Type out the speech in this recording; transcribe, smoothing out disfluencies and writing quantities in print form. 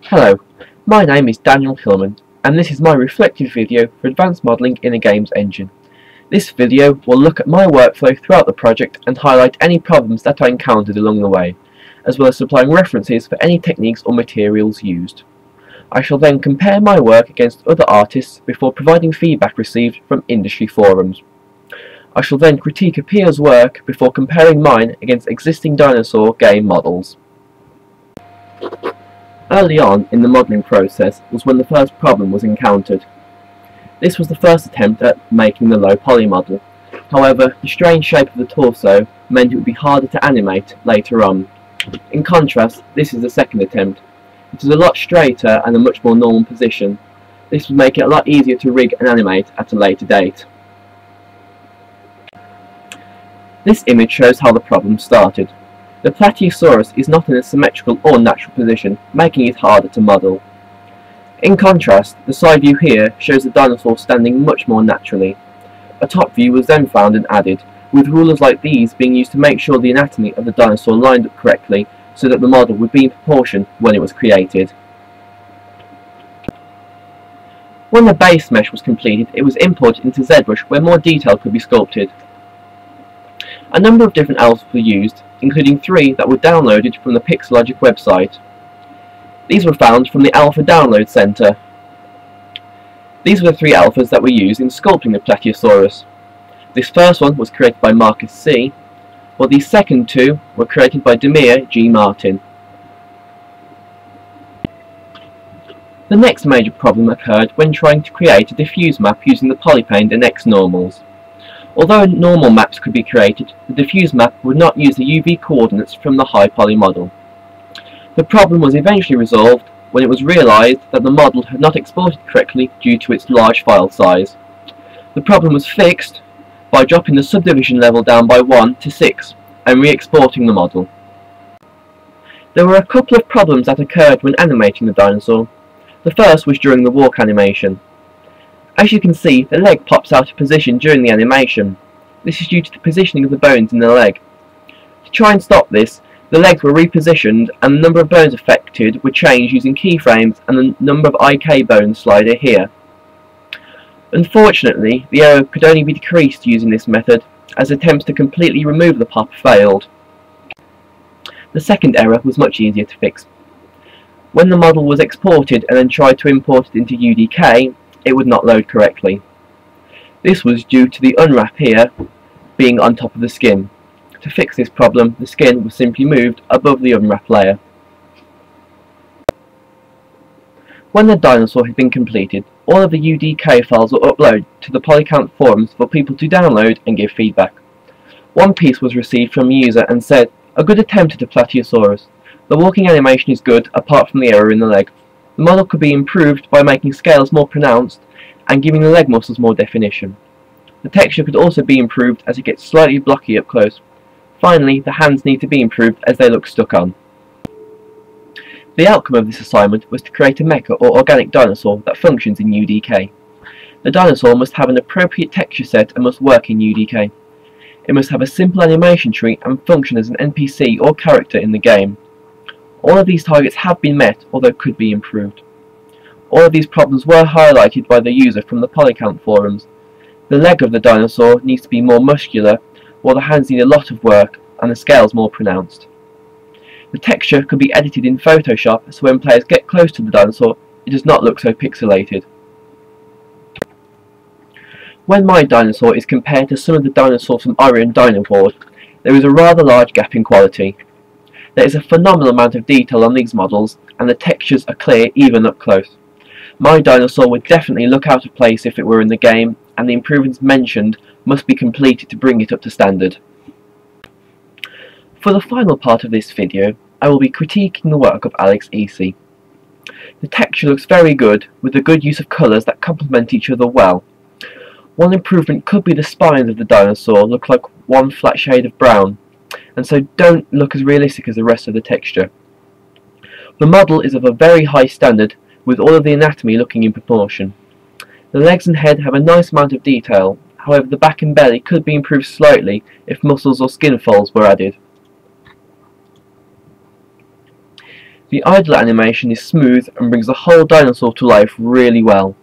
Hello, my name is Daniel Hillman, and this is my reflective video for advanced modelling in a games engine. This video will look at my workflow throughout the project and highlight any problems that I encountered along the way, as well as supplying references for any techniques or materials used. I shall then compare my work against other artists before providing feedback received from industry forums. I shall then critique a peer's work before comparing mine against existing dinosaur game models. Early on in the modelling process was when the first problem was encountered. This was the first attempt at making the low poly model. However, the strange shape of the torso meant it would be harder to animate later on. In contrast, this is the second attempt. It is a lot straighter and a much more normal position. This would make it a lot easier to rig and animate at a later date. This image shows how the problem started. The Plateosaurus is not in a symmetrical or natural position, making it harder to model. In contrast, the side view here shows the dinosaur standing much more naturally. A top view was then found and added, with rulers like these being used to make sure the anatomy of the dinosaur lined up correctly so that the model would be in proportion when it was created. When the base mesh was completed, it was imported into ZBrush where more detail could be sculpted. A number of different alphas were used, including 3 that were downloaded from the Pixelogic website. These were found from the Alpha Download Center. These were the 3 alphas that were used in sculpting the Plateosaurus. This first one was created by Marcus C, while these second 2 were created by Demir G. Martin. The next major problem occurred when trying to create a diffuse map using the polypane and X-normals. Although normal maps could be created, the diffuse map would not use the UV coordinates from the high poly model. The problem was eventually resolved when it was realized that the model had not exported correctly due to its large file size. The problem was fixed by dropping the subdivision level down by 1 to 6 and re-exporting the model. There were a couple of problems that occurred when animating the dinosaur. The first was during the walk animation. As you can see, the leg pops out of position during the animation. This is due to the positioning of the bones in the leg. To try and stop this, the legs were repositioned and the number of bones affected were changed using keyframes and the number of IK bones slider here. Unfortunately, the error could only be decreased using this method, as attempts to completely remove the pop failed. The second error was much easier to fix. When the model was exported and then tried to import it into UDK, it would not load correctly. This was due to the unwrap here being on top of the skin. To fix this problem, the skin was simply moved above the unwrap layer. When the dinosaur had been completed, all of the UDK files were uploaded to the Polycount forums for people to download and give feedback. One piece was received from a user and said, "A good attempt at a Plateosaurus. The walking animation is good apart from the error in the leg. The model could be improved by making scales more pronounced and giving the leg muscles more definition. The texture could also be improved as it gets slightly blocky up close. Finally, the hands need to be improved as they look stuck on." The outcome of this assignment was to create a mecha or organic dinosaur that functions in UDK. The dinosaur must have an appropriate texture set and must work in UDK. It must have a simple animation tree and function as an NPC or character in the game. All of these targets have been met, although could be improved. All of these problems were highlighted by the user from the Polycount forums. The leg of the dinosaur needs to be more muscular, while the hands need a lot of work, and the scales more pronounced. The texture could be edited in Photoshop, so when players get close to the dinosaur, it does not look so pixelated. When my dinosaur is compared to some of the dinosaurs from Orion Dino Board, there is a rather large gap in quality. There is a phenomenal amount of detail on these models, and the textures are clear even up close. My dinosaur would definitely look out of place if it were in the game, and the improvements mentioned must be completed to bring it up to standard. For the final part of this video, I will be critiquing the work of Alex E.C. The texture looks very good, with a good use of colours that complement each other well. One improvement could be the spines of the dinosaur look like one flat shade of brown, and so don't look as realistic as the rest of the texture. The model is of a very high standard, with all of the anatomy looking in proportion. The legs and head have a nice amount of detail, however the back and belly could be improved slightly if muscles or skin folds were added. The idle animation is smooth and brings the whole dinosaur to life really well.